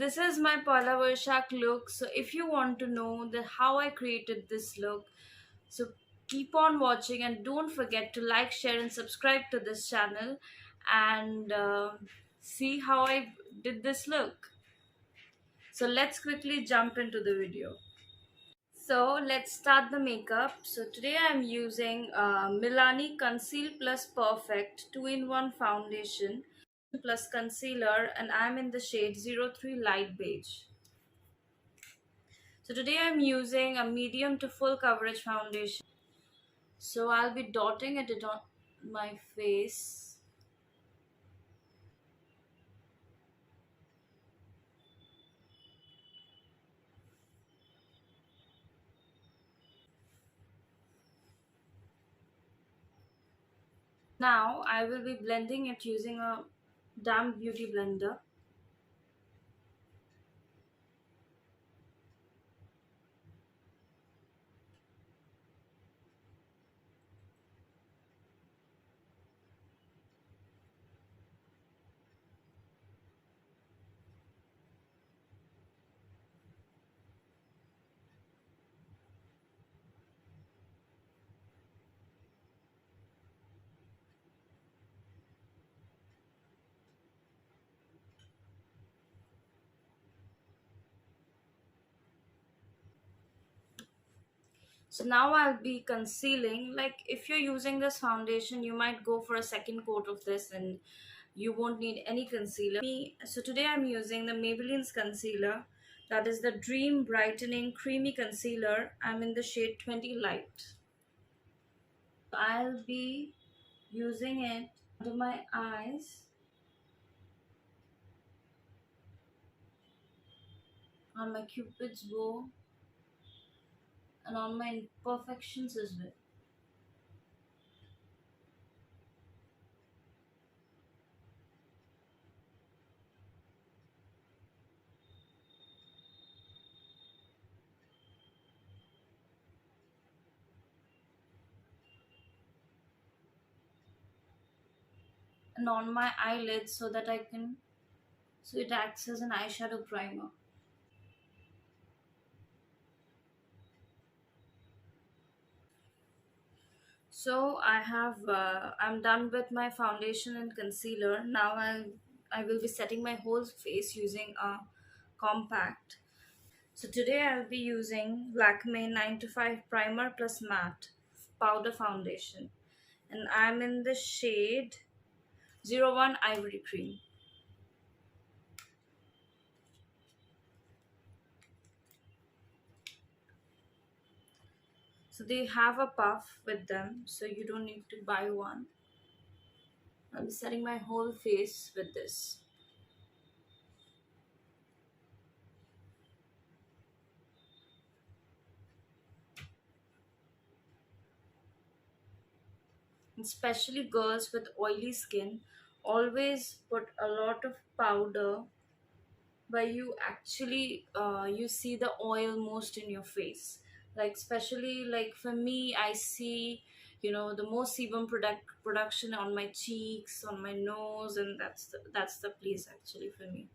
this is my Poila Baisakh look. So if you want to know the how I created this look, so keep on watching and don't forget to like, share, and subscribe to this channel and see how I did this look. So let's quickly jump into the video. So let's start the makeup. So today I'm using Milani Conceal Plus Perfect 2-in-1 foundation plus concealer, and I'm in the shade 03 Light Beige. So today I'm using a medium to full coverage foundation. So I'll be dotting it on my face. Now I will be blending it using a damp beauty blender. So now I'll be concealing. Like if you're using this foundation, you might go for a second coat of this and you won't need any concealer. So today I'm using the Maybelline's concealer. That is the Dream Brightening Creamy Concealer. I'm in the shade 20 Light. I'll be using it under my eyes, on my cupid's bow, and on my imperfections as well. And on my eyelids so that so it acts as an eyeshadow primer. So I'm done with my foundation and concealer. Now I will be setting my whole face using a compact. So today I'll be using Lakme 9 to 5 primer plus matte powder foundation, and I'm in the shade 01 Ivory Cream. So they have a puff with them, so you don't need to buy one. I'll be setting my whole face with this. Especially girls with oily skin, always put a lot of powder where you actually you see the oil most in your face. Like especially like for me, I see the most sebum production on my cheeks, on my nose, and that's the place actually for me.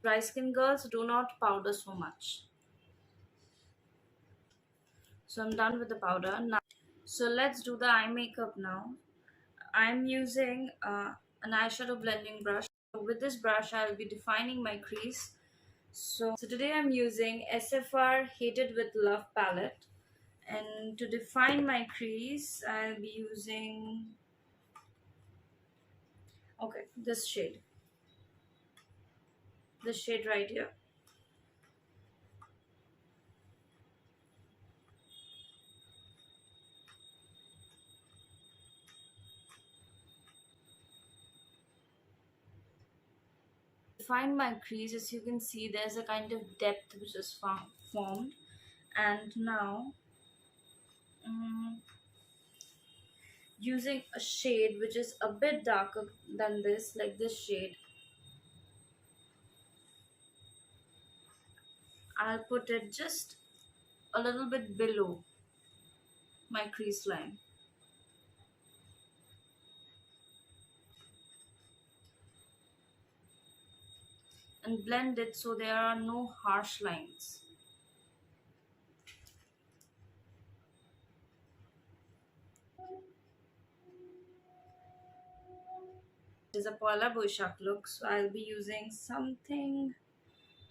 Dry skin girls, do not powder so much. So I'm done with the powder now. So let's do the eye makeup now. I'm using an eyeshadow blending brush. So with this brush, I'll be defining my crease. So today I'm using SFR Hated with Love palette. And to define my crease, I'll be using, okay, this shade. This shade right here. Define my crease, as you can see, there's a kind of depth which is formed. And now, using a shade which is a bit darker than this, like this shade, I'll put it just a little bit below my crease line. and blend it so there are no harsh lines. It is a Poila Baisakh look, so I'll be using something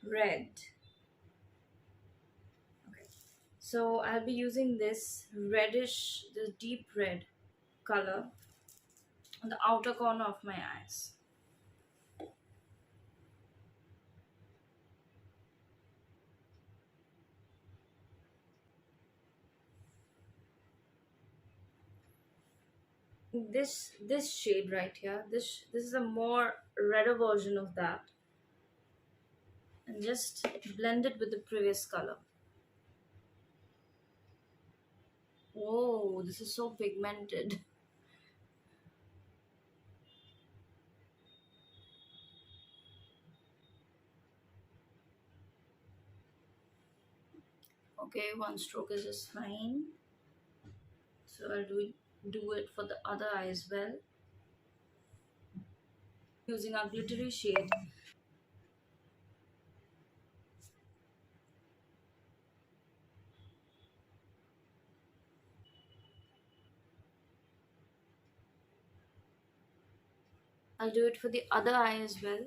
red. Okay. So I'll be using this reddish, this deep red color on the outer corner of my eyes. This shade right here, this is a more redder version of that, and just blend it with the previous color. Oh, this is so pigmented. Okay, one stroke is just fine. So I'll do it for the other eye as well, using a glittery shade. I'll do it for the other eye as well.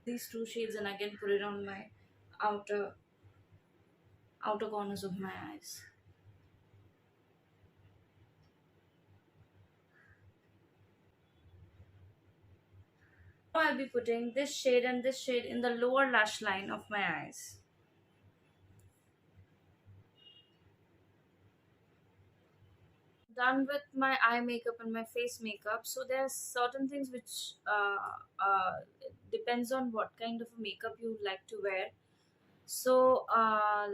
These two shades, and I can put it on my outer outer corners of my eyes. Now I'll be putting this shade and this shade in the lower lash line of my eyes. Done with my eye makeup and my face makeup. So there are certain things which depends on what kind of a makeup you like to wear. So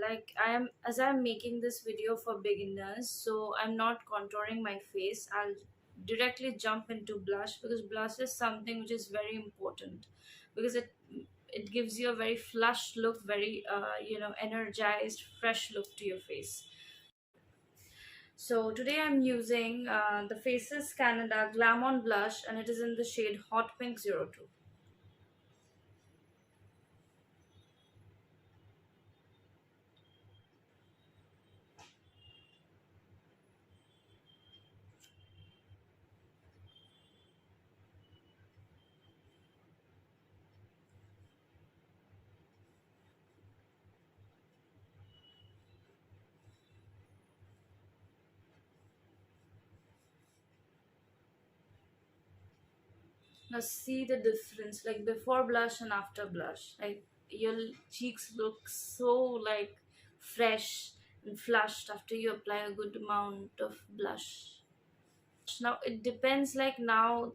like I am, as I'm making this video for beginners, so I'm not contouring my face. I'll directly jump into blush, because blush is something which is very important, because it gives you a very flushed look, very energized, fresh look to your face. So today I'm using the Faces Canada Glam On Blush, and it is in the shade Hot Pink 02. Now see the difference, like before blush and after blush. Like your cheeks look so like fresh and flushed after you apply a good amount of blush. Now it depends, like now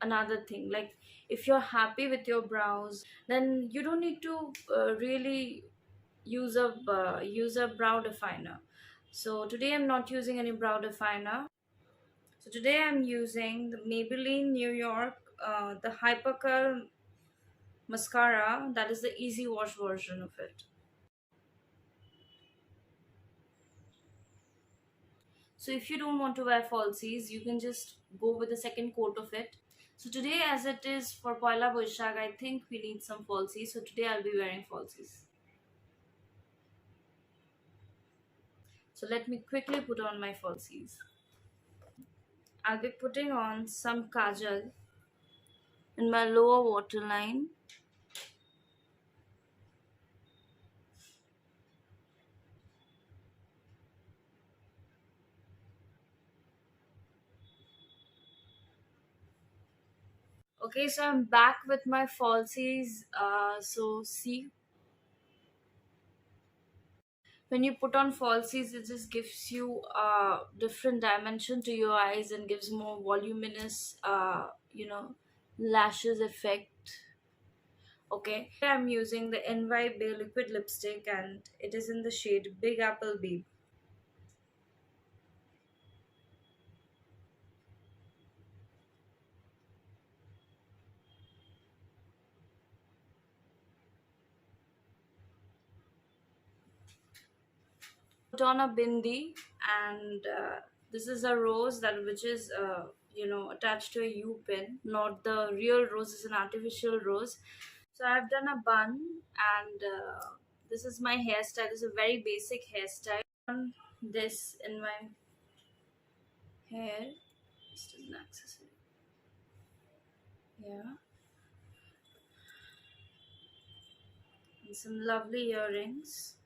another thing, like if you're happy with your brows, then you don't need to really use a brow definer. So today I'm not using any brow definer. So today I'm using the Maybelline New York, the Hypercurl mascara. That is the easy wash version of it. So if you don't want to wear falsies, you can just go with the second coat of it. So today, as it is for Poila Boishag, I think we need some falsies. So today I'll be wearing falsies. So let me quickly put on my falsies. I'll be putting on some kajal in my lower waterline. Okay, so I'm back with my falsies. So see, when you put on falsies, it just gives you a different dimension to your eyes and gives more voluminous, lashes effect. Okay, I'm using the NY Bay liquid lipstick, and it is in the shade Big Apple Babe. Put on a bindi, and this is a rose that which is attached to a U pin, not the real rose, is an artificial rose. So I've done a bun, and this is my hairstyle. This is a very basic hairstyle. On this in my hair, just as an accessory. Yeah, and some lovely earrings.